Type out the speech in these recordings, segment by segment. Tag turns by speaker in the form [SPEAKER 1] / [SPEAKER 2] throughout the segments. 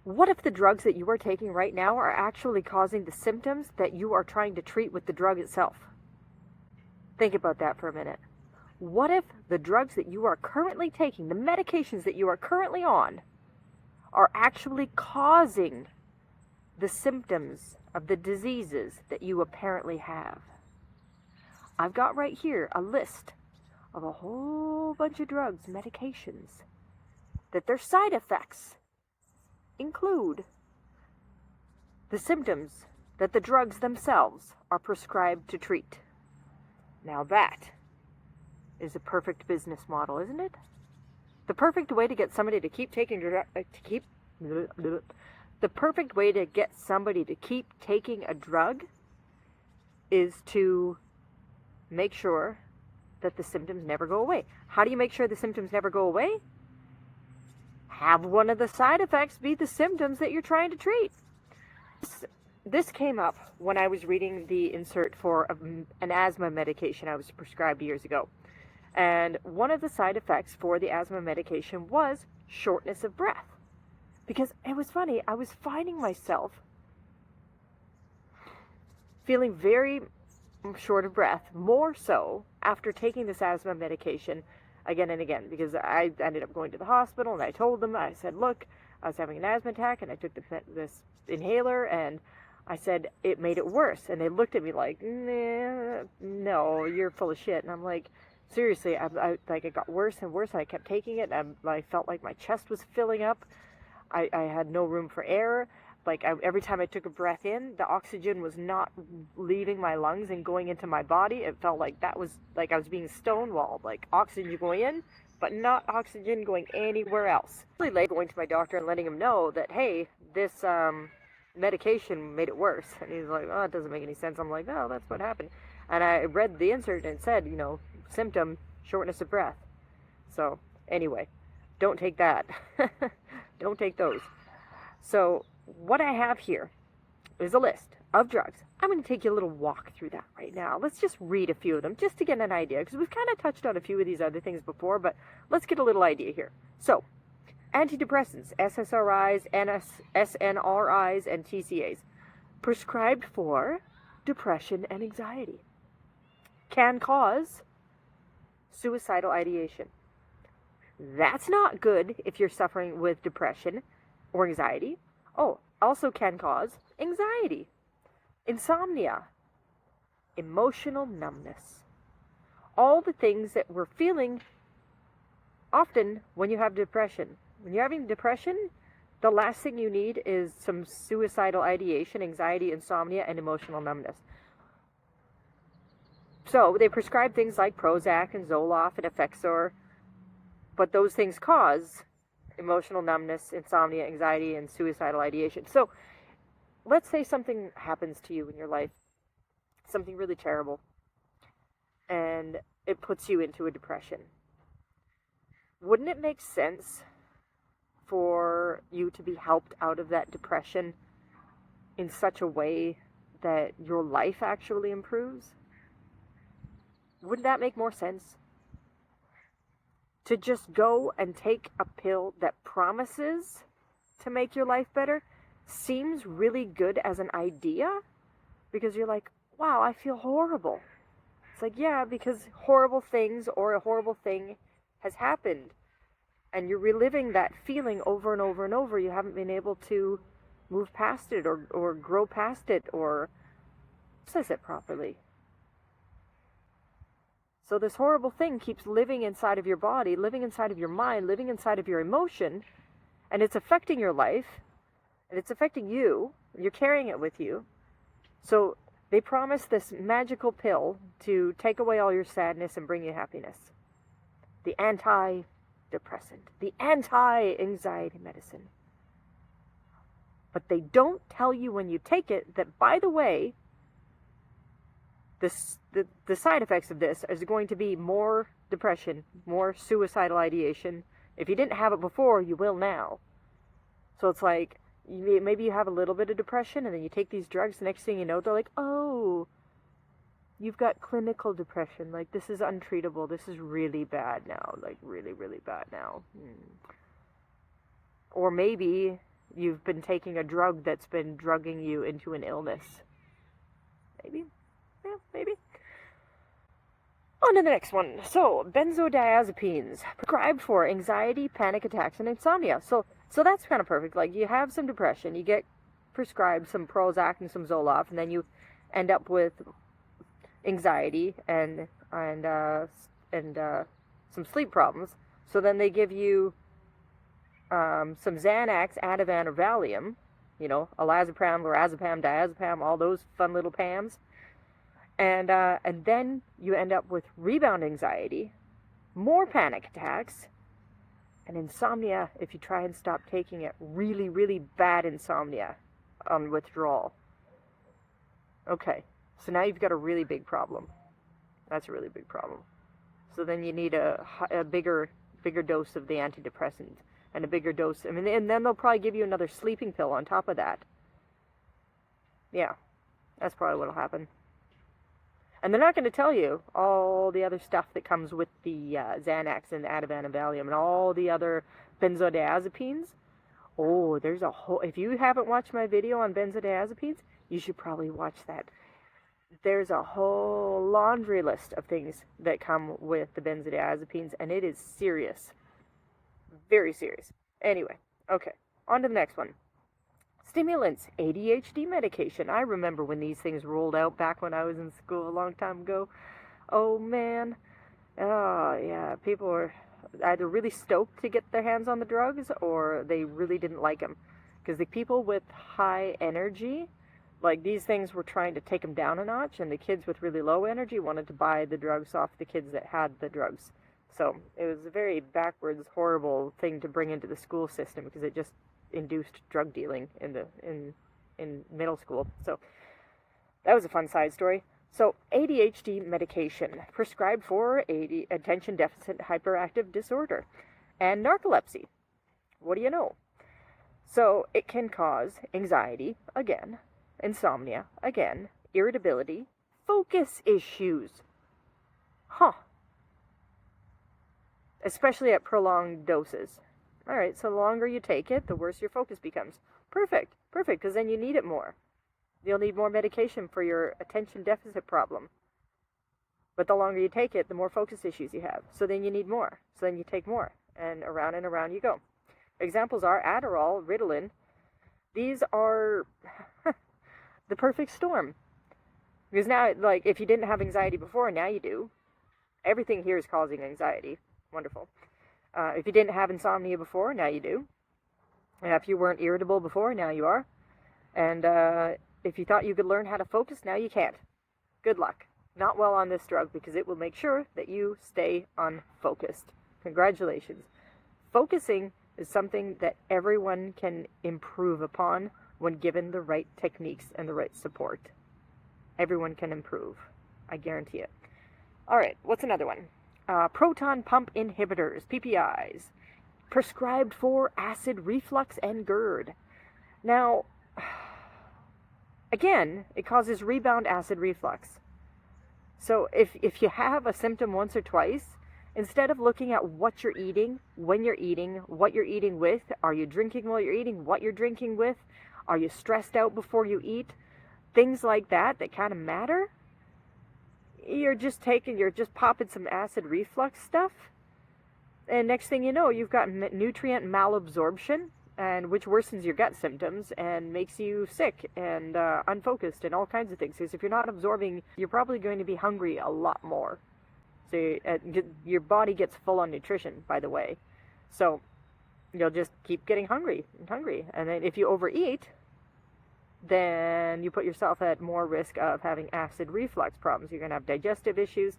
[SPEAKER 1] What if the drugs that you are taking right now are actually causing the symptoms that you are trying to treat with the drug itself? Think about that for a minute. What if the drugs that you are currently taking, the medications that you are currently on, are actually causing the symptoms of the diseases that you apparently have? I've got right here a list of a whole bunch of drugs, medications, that their side effects include the symptoms that the drugs themselves are prescribed to treat. Now that is a perfect business model, isn't it? The perfect way to get somebody to keep taking the perfect way to get somebody to keep taking a drug is to make sure that the symptoms never go away. How do you make sure the symptoms never go away? Have one of the side effects be the symptoms that you're trying to treat. This came up when I was reading the insert for an asthma medication I was prescribed years ago. And one of the side effects for the asthma medication was shortness of breath. Because it was funny, I was finding myself feeling very short of breath, more so after taking this asthma medication again and again, because I ended up going to the hospital and I told them, I said, look, I was having an asthma attack and I took this inhaler, and I said it made it worse. And they looked at me like, nah, no, you're full of shit. And I'm like, seriously, I like, it got worse and worse, and I kept taking it, and I felt like my chest was filling up. I had no room for air. Like, every time I took a breath in, the oxygen was not leaving my lungs and going into my body. It felt like that was like I was being stonewalled, like oxygen going in, but not oxygen going anywhere else. Really late going to my doctor and letting him know that, hey, this medication made it worse. And he's like, oh, it doesn't make any sense. I'm like, oh, that's what happened. And I read the insert and it said, symptom, shortness of breath. So, anyway, don't take that. Don't take those. So, what I have here is a list of drugs. I'm going to take you a little walk through that right now. Let's just read a few of them just to get an idea, because we've kind of touched on a few of these other things before, but let's get a little idea here. So, antidepressants, SSRIs, SNRIs, and TCAs, prescribed for depression and anxiety, can cause suicidal ideation. That's not good if you're suffering with depression or anxiety. Oh, also can cause anxiety, insomnia, emotional numbness. All the things that we're feeling often when you have depression. When you're having depression, the last thing you need is some suicidal ideation, anxiety, insomnia, and emotional numbness. So they prescribe things like Prozac and Zoloft and Effexor, but those things cause emotional numbness, insomnia, anxiety, and suicidal ideation. So let's say something happens to you in your life, something really terrible, and it puts you into a depression. Wouldn't it make sense for you to be helped out of that depression in such a way that your life actually improves? Wouldn't that make more sense? To just go and take a pill that promises to make your life better seems really good as an idea, because you're like, wow, I feel horrible. It's like, yeah, because horrible things or a horrible thing has happened, and you're reliving that feeling over and over and over. You haven't been able to move past it or grow past it or process it properly. So this horrible thing keeps living inside of your body, living inside of your mind, living inside of your emotion, and it's affecting your life, and it's affecting you. You're carrying it with you. So they promise this magical pill to take away all your sadness and bring you happiness. The antidepressant, the anti-anxiety medicine. But they don't tell you when you take it that, by the way, the side effects of this is going to be more depression, more suicidal ideation. If you didn't have it before, you will now. So it's like, maybe you have a little bit of depression, and then you take these drugs, the next thing you know, they're like, oh, you've got clinical depression. Like, this is untreatable. This is really bad now. Like, really, really bad now. Or maybe you've been taking a drug that's been drugging you into an illness. Maybe. Yeah, maybe. On to the next one. So, benzodiazepines, prescribed for anxiety, panic attacks, and insomnia. So that's kind of perfect. Like, you have some depression, you get prescribed some Prozac and some Zoloft, and then you end up with anxiety and some sleep problems. So then they give you some Xanax, Ativan, or Valium, you know, alazapam, lorazepam, diazepam, all those fun little PAMs. And then you end up with rebound anxiety, more panic attacks, and insomnia if you try and stop taking it. Really, really bad insomnia on withdrawal. Okay, so now you've got a really big problem. That's a really big problem. So then you need a bigger dose of the antidepressant and a bigger dose. I mean, and then they'll probably give you another sleeping pill on top of that. Yeah, that's probably what'll happen. And they're not going to tell you all the other stuff that comes with the Xanax and Ativan and Valium and all the other benzodiazepines. Oh, there's a whole... If you haven't watched my video on benzodiazepines, you should probably watch that. There's a whole laundry list of things that come with the benzodiazepines, and it is serious. Very serious. Anyway, okay, on to the next one. Stimulants, ADHD medication. I remember when these things rolled out back when I was in school a long time ago. Oh, man. Oh, yeah, people were either really stoked to get their hands on the drugs, or they really didn't like them. Because the people with high energy, like, these things were trying to take them down a notch, and the kids with really low energy wanted to buy the drugs off the kids that had the drugs. So it was a very backwards, horrible thing to bring into the school system, because it just induced drug dealing in middle school. So that was a fun side story. So ADHD medication, prescribed for attention deficit hyperactive disorder and narcolepsy. What do you know? So it can cause anxiety, again, insomnia, again, irritability, focus issues. Huh. Especially at prolonged doses. All right, so the longer you take it, the worse your focus becomes. Perfect, because then you need it more. You'll need more medication for your attention deficit problem. But the longer you take it, the more focus issues you have. So then you need more. So then you take more. And around you go. Examples are Adderall, Ritalin. These are the perfect storm. Because now, like, if you didn't have anxiety before, now you do. Everything here is causing anxiety. Wonderful. If you didn't have insomnia before, now you do. If you weren't irritable before, now you are. And if you thought you could learn how to focus, now you can't. Good luck. Not well on this drug, because it will make sure that you stay unfocused. Congratulations. Focusing is something that everyone can improve upon when given the right techniques and the right support. Everyone can improve. I guarantee it. All right, what's another one? Proton pump inhibitors, PPIs, prescribed for acid reflux and GERD. Now, again, it causes rebound acid reflux. So if you have a symptom once or twice, instead of looking at what you're eating, when you're eating, what you're eating with, are you drinking while you're eating, what you're drinking with, are you stressed out before you eat, things like that kind of matter, you're just popping some acid reflux stuff, and next thing you know, you've got nutrient malabsorption, and which worsens your gut symptoms and makes you sick and unfocused and all kinds of things. Because if you're not absorbing, you're probably going to be hungry a lot more. So your body gets full on nutrition, by the way. So you'll just keep getting hungry and hungry. And then if you overeat, then you put yourself at more risk of having acid reflux problems. You're going to have digestive issues.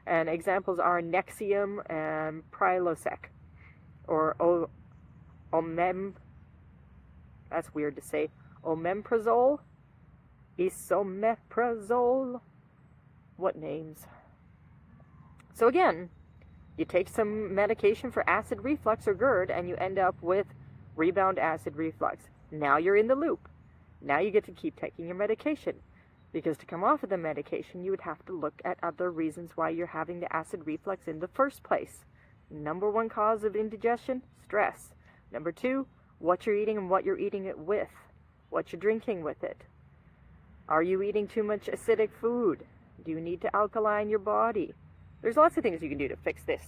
[SPEAKER 1] And examples are Nexium and Prilosec, or that's weird to say, omeprazole, esomeprazole, what names? So again, you take some medication for acid reflux or GERD, and you end up with rebound acid reflux. Now you're in the loop. Now you get to keep taking your medication. Because to come off of the medication, you would have to look at other reasons why you're having the acid reflux in the first place. Number one cause of indigestion, stress. Number two, what you're eating and what you're eating it with, what you're drinking with it. Are you eating too much acidic food? Do you need to alkaline your body? There's lots of things you can do to fix this.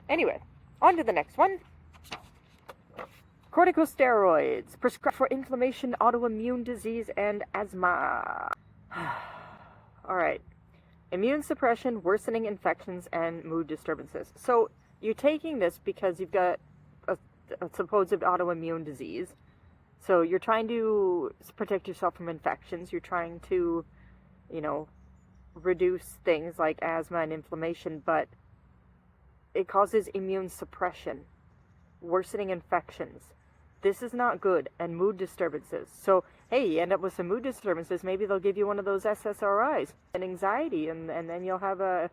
[SPEAKER 1] Anyway, on to the next one. Corticosteroids, prescribed for inflammation, autoimmune disease, and asthma. All right. Immune suppression, worsening infections, and mood disturbances. So you're taking this because you've got a supposed autoimmune disease. So you're trying to protect yourself from infections. You're trying to, reduce things like asthma and inflammation, but it causes immune suppression, worsening infections. This is not good. And mood disturbances. So, hey, you end up with some mood disturbances, maybe they'll give you one of those SSRIs and anxiety, and then you'll have a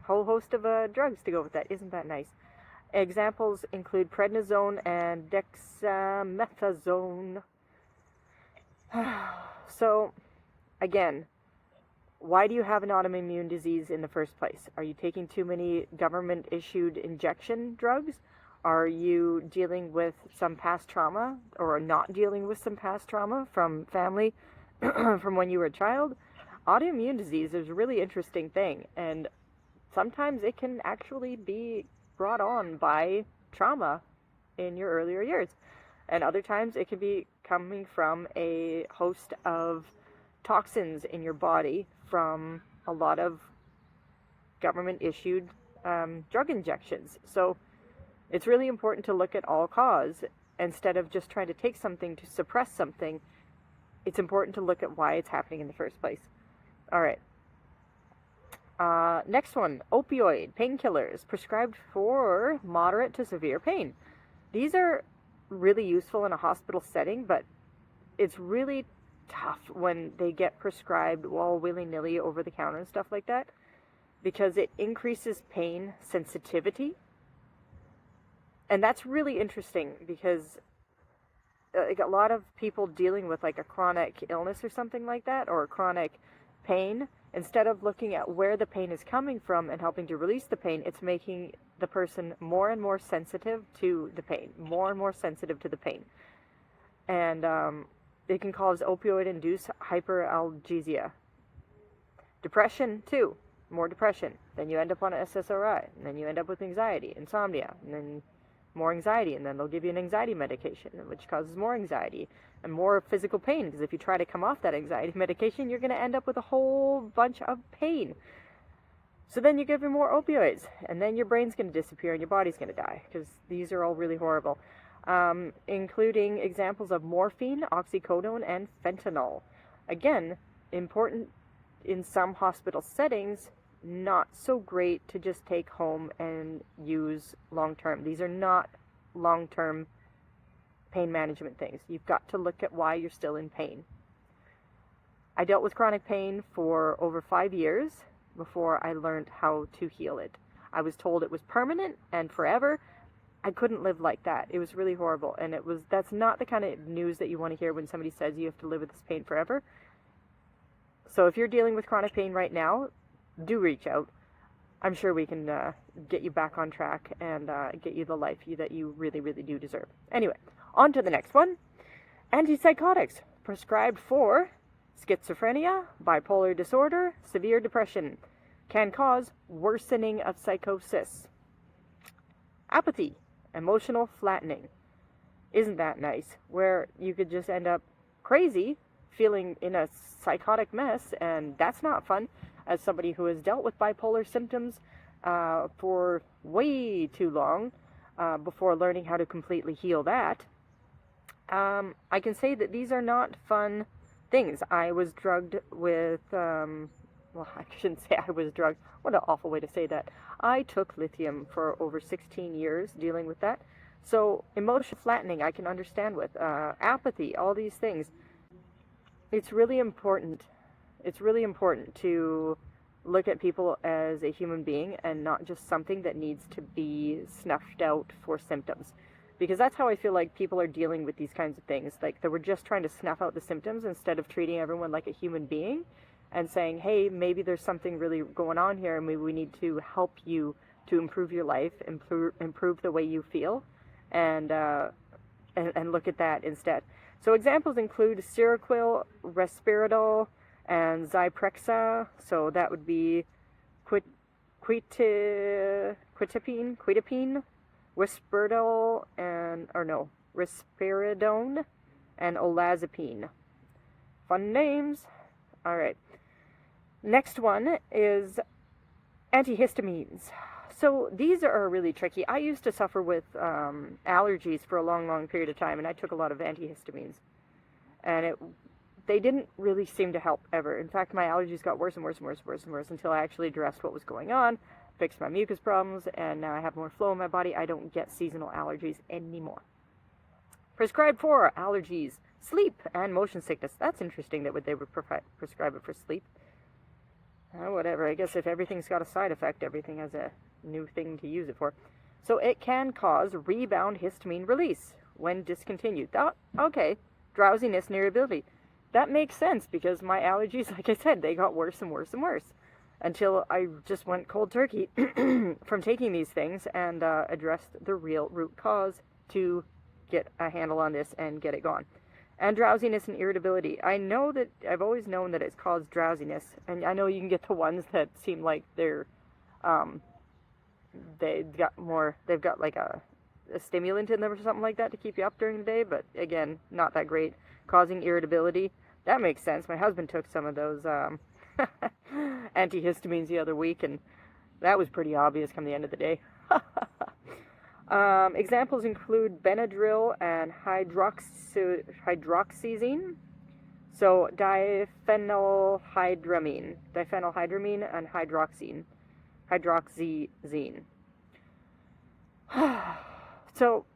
[SPEAKER 1] whole host of drugs to go with that. Isn't that nice? Examples include prednisone and dexamethasone. So, again, why do you have an autoimmune disease in the first place? Are you taking too many government-issued injection drugs? Are you dealing with some past trauma, or not dealing with some past trauma from family, from when you were a child? Autoimmune disease is a really interesting thing, and sometimes it can actually be brought on by trauma in your earlier years. And other times it can be coming from a host of toxins in your body from a lot of government-issued drug injections. So it's really important to look at all cause. Instead of just trying to take something to suppress something, it's important to look at why it's happening in the first place. All right. Next one, opioid painkillers prescribed for moderate to severe pain. These are really useful in a hospital setting, but it's really tough when they get prescribed willy-nilly over the counter and stuff like that, because it increases pain sensitivity. And that's really interesting because like a lot of people dealing with like a chronic illness or something like that, or chronic pain, instead of looking at where the pain is coming from and helping to release the pain, it's making the person more and more sensitive to the pain, more and more sensitive to the pain. And it can cause opioid-induced hyperalgesia. Depression, too. More depression. Then you end up on an SSRI. And then you end up with anxiety, insomnia, and then more anxiety. And then they'll give you an anxiety medication, which causes more anxiety and more physical pain. Because if you try to come off that anxiety medication, you're going to end up with a whole bunch of pain. So then you give them more opioids. And then your brain's going to disappear and your body's going to die. Because these are all really horrible. Including examples of morphine, oxycodone, and fentanyl. Again, important in some hospital settings, not so great to just take home and use long-term. These are not long-term pain management things. You've got to look at why you're still in pain. I dealt with chronic pain for over 5 years before I learned how to heal it. I was told it was permanent and forever. I couldn't live like that. It was really horrible. And that's not the kind of news that you want to hear when somebody says you have to live with this pain forever. So if you're dealing with chronic pain right now, do reach out. I'm sure we can get you back on track and get you the life that you really, really do deserve. Anyway, on to the next one. Antipsychotics prescribed for schizophrenia, bipolar disorder, severe depression, can cause worsening of psychosis. Apathy, emotional flattening. Isn't that nice? Where you could just end up crazy, feeling in a psychotic mess, and that's not fun. As somebody who has dealt with bipolar symptoms for way too long before learning how to completely heal that, I can say that these are not fun things. I was drugged with, well, I shouldn't say I was drugged. What an awful way to say that. I took lithium for over 16 years dealing with that. So emotional flattening I can understand with. Apathy, all these things. It's really important. It's really important to look at people as a human being and not just something that needs to be snuffed out for symptoms. Because that's how I feel like people are dealing with these kinds of things. Like they were just trying to snuff out the symptoms instead of treating everyone like a human being and saying, hey, maybe there's something really going on here and maybe we need to help you to improve your life, improve the way you feel. and look at that instead. So examples include Seroquel, Respirodol, and Zyprexa. So that would be quitapine, risperidone, and olazapine. Fun names. All right. Next one is antihistamines. So these are really tricky. I used to suffer with allergies for a long period of time, and I took a lot of antihistamines. And they didn't really seem to help ever. In fact, my allergies got worse and worse until I actually addressed what was going on, fixed my mucus problems, and now I have more flow in my body. I don't get seasonal allergies anymore. Prescribed for allergies, sleep, and motion sickness. That's interesting that they would prescribe it for sleep. Whatever, I guess if everything's got a side effect, everything has a new thing to use it for. So it can cause rebound histamine release when discontinued. Okay, drowsiness and irritability. That makes sense because my allergies, like I said, they got worse and worse until I just went cold turkey from taking these things and addressed the real root cause to get a handle on this and get it gone. And drowsiness and irritability. I've always known that it's caused drowsiness, and I know you can get the ones that seem like they've got like a stimulant in them or something like that to keep you up during the day, but again, not that great. Causing irritability. That makes sense. My husband took some of those antihistamines the other week, and that was pretty obvious come the end of the day. Examples include Benadryl and hydroxyzine. So diphenylhydramine and hydroxyzine.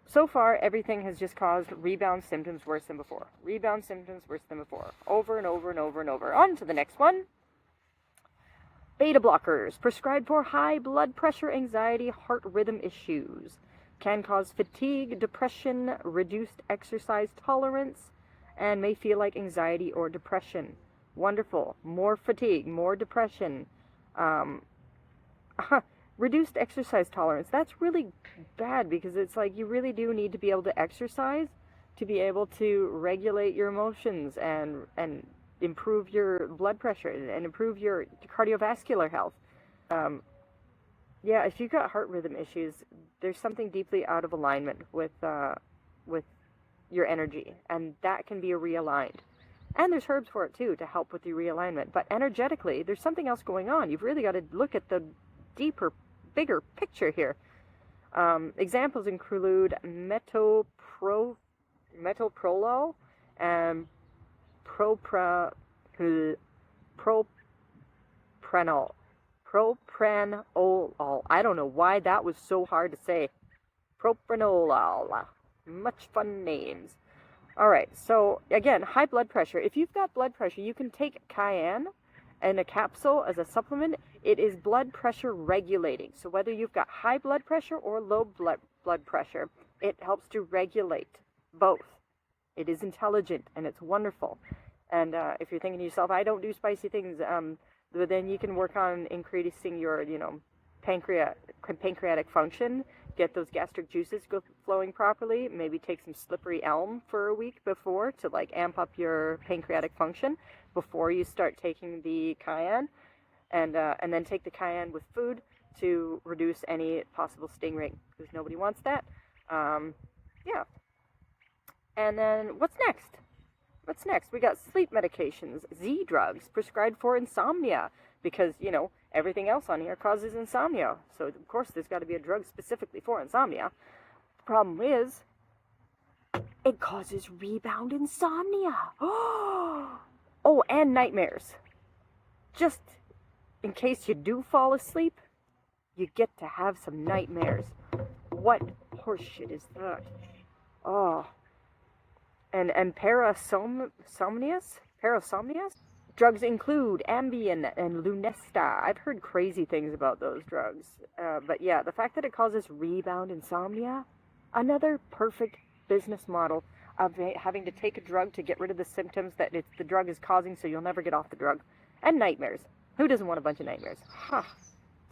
[SPEAKER 1] So far, everything has just caused rebound symptoms worse than before. Over and over. On to the next one. Beta blockers, prescribed for high blood pressure, anxiety, heart rhythm issues. Can cause fatigue, depression, reduced exercise tolerance, and may feel like anxiety or depression. Wonderful. More fatigue, more depression. Reduced exercise tolerance. That's really bad because it's like you really do need to be able to exercise to be able to regulate your emotions and improve your blood pressure and improve your cardiovascular health. If you've got heart rhythm issues, there's something deeply out of alignment with your energy, and that can be realigned. And there's herbs for it too to help with the realignment. But energetically, there's something else going on. You've really got to look at the deeper, bigger picture here. Examples include metoprolol and propranolol. I don't know why that was so hard to say. Propranolol. Much fun names. Alright, so again, high blood pressure. If you've got blood pressure, you can take cayenne in a capsule as a supplement. It is blood pressure regulating. So whether you've got high blood pressure or low blood pressure, it helps to regulate both. It is intelligent and it's wonderful. And if you're thinking to yourself, I don't do spicy things, then you can work on increasing your, pancreatic function. Get those gastric juices flowing properly. Maybe take some slippery elm for a week before to amp up your pancreatic function before you start taking the cayenne, and then take the cayenne with food to reduce any possible stingray because nobody wants that. And then what's next? We got sleep medications, Z drugs prescribed for insomnia because, everything else on here causes insomnia. So, of course, there's got to be a drug specifically for insomnia. The problem is, it causes rebound insomnia. Oh, and nightmares. Just in case you do fall asleep, you get to have some nightmares. What horseshit is that? Oh. And parasomnias? Drugs include Ambien and Lunesta. I've heard crazy things about those drugs. But yeah, the fact that it causes rebound insomnia, another perfect business model of having to take a drug to get rid of the symptoms that the drug is causing so you'll never get off the drug. And nightmares. Who doesn't want a bunch of nightmares?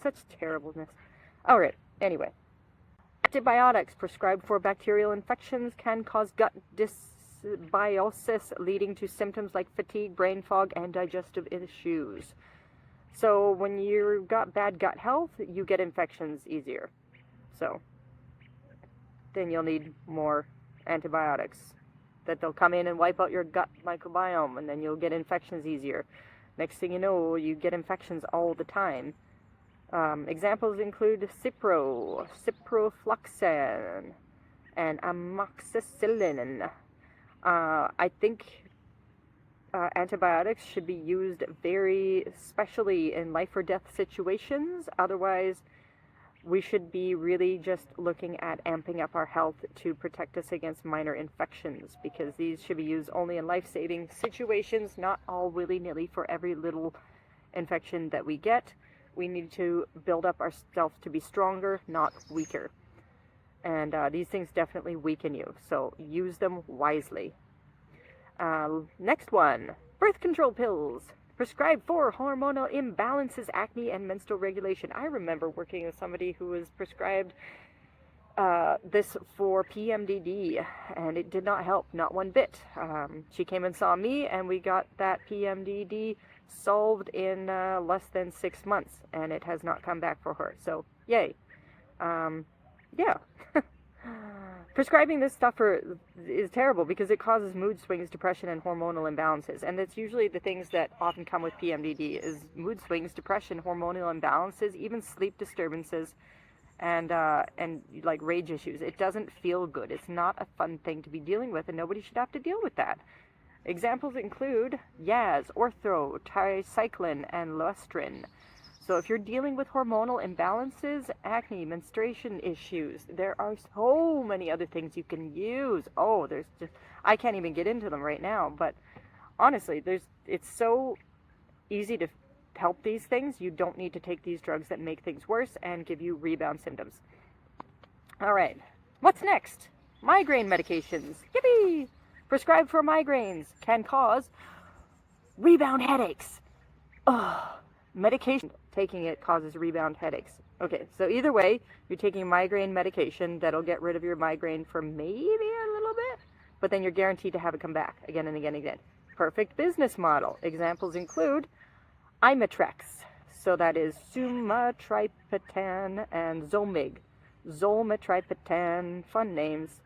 [SPEAKER 1] Such terribleness. Alright, anyway. Antibiotics prescribed for bacterial infections can cause gut dysbiosis, leading to symptoms like fatigue, brain fog, and digestive issues. So when you've got bad gut health, you get infections easier. So then you'll need more antibiotics that they'll come in and wipe out your gut microbiome, and then you'll get infections easier. Next thing you know, you get infections all the time. Examples include ciprofloxacin, and amoxicillin. I think antibiotics should be used very specially in life or death situations. Otherwise, we should be really just looking at amping up our health to protect us against minor infections, because these should be used only in life-saving situations, not all willy-nilly for every little infection that we get. We need to build up ourselves to be stronger, not weaker. And these things definitely weaken you, so use them wisely. Next one, birth control pills. Prescribed for hormonal imbalances, acne, and menstrual regulation. I remember working with somebody who was prescribed this for PMDD, and it did not help, not one bit. She came and saw me, and we got that PMDD solved in less than 6 months, and it has not come back for her. So, yay. Yeah. Prescribing this stuff is terrible because it causes mood swings, depression, and hormonal imbalances. And that's usually the things that often come with PMDD is mood swings, depression, hormonal imbalances, even sleep disturbances, and like rage issues. It doesn't feel good. It's not a fun thing to be dealing with, and nobody should have to deal with that. Examples include Yaz, Ortho, Tricycline, and Lustrin. So if you're dealing with hormonal imbalances, acne, menstruation issues, there are so many other things you can use. Oh, there's just, I can't even get into them right now, but honestly, it's so easy to help these things. You don't need to take these drugs that make things worse and give you rebound symptoms. All right, what's next? Migraine medications. Yippee! Prescribed for migraines can cause rebound headaches. Ugh. Medication, taking it causes rebound headaches. Okay, so either way, you're taking migraine medication that'll get rid of your migraine for maybe a little bit, but then you're guaranteed to have it come back again and again and again. Perfect business model. Examples include Imitrex, so that is sumatriptan, and Zomig. Zolmitriptan, fun names.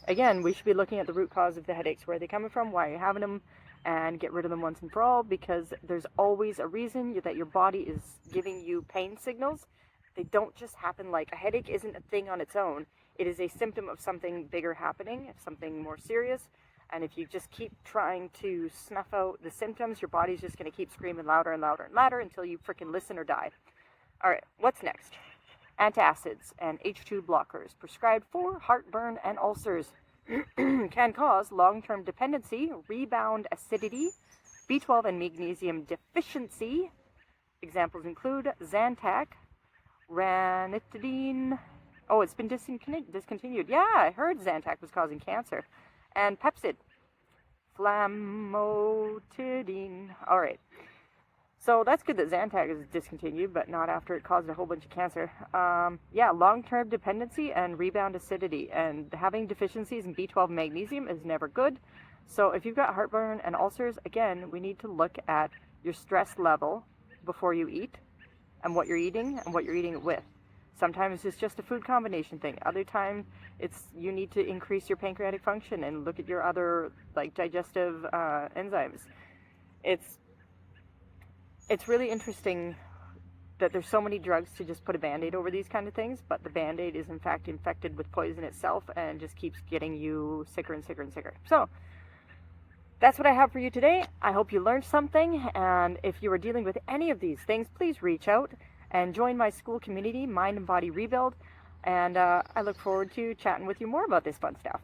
[SPEAKER 1] Again, we should be looking at the root cause of the headaches. Where are they coming from? Why are you having them? And get rid of them once and for all, because there's always a reason that your body is giving you pain signals. They don't just happen. Like, a headache isn't a thing on its own. It is a symptom of something bigger happening, something more serious. And if you just keep trying to snuff out the symptoms, your body's just going to keep screaming louder and louder and louder until you freaking listen or die. All right, what's next? Antacids and H2 blockers prescribed for heartburn and ulcers. Can cause long-term dependency, rebound acidity, B12 and magnesium deficiency. Examples include Zantac, ranitidine. Oh, it's been discontinued. Yeah, I heard Zantac was causing cancer. And Pepsid, flamotidine. All right. So that's good that Zantac is discontinued, but not after it caused a whole bunch of cancer. Yeah, long-term dependency and rebound acidity. And having deficiencies in B12 and magnesium is never good. So if you've got heartburn and ulcers, again, we need to look at your stress level before you eat, and what you're eating and what you're eating it with. Sometimes it's just a food combination thing. Other times you need to increase your pancreatic function and look at your other like digestive enzymes. It's really interesting that there's so many drugs to just put a Band-Aid over these kind of things, but the Band-Aid is in fact infected with poison itself and just keeps getting you sicker and sicker and sicker. So that's what I have for you today. I hope you learned something, and if you are dealing with any of these things, please reach out and join my school community, Mind and Body Rebuild, and I look forward to chatting with you more about this fun stuff.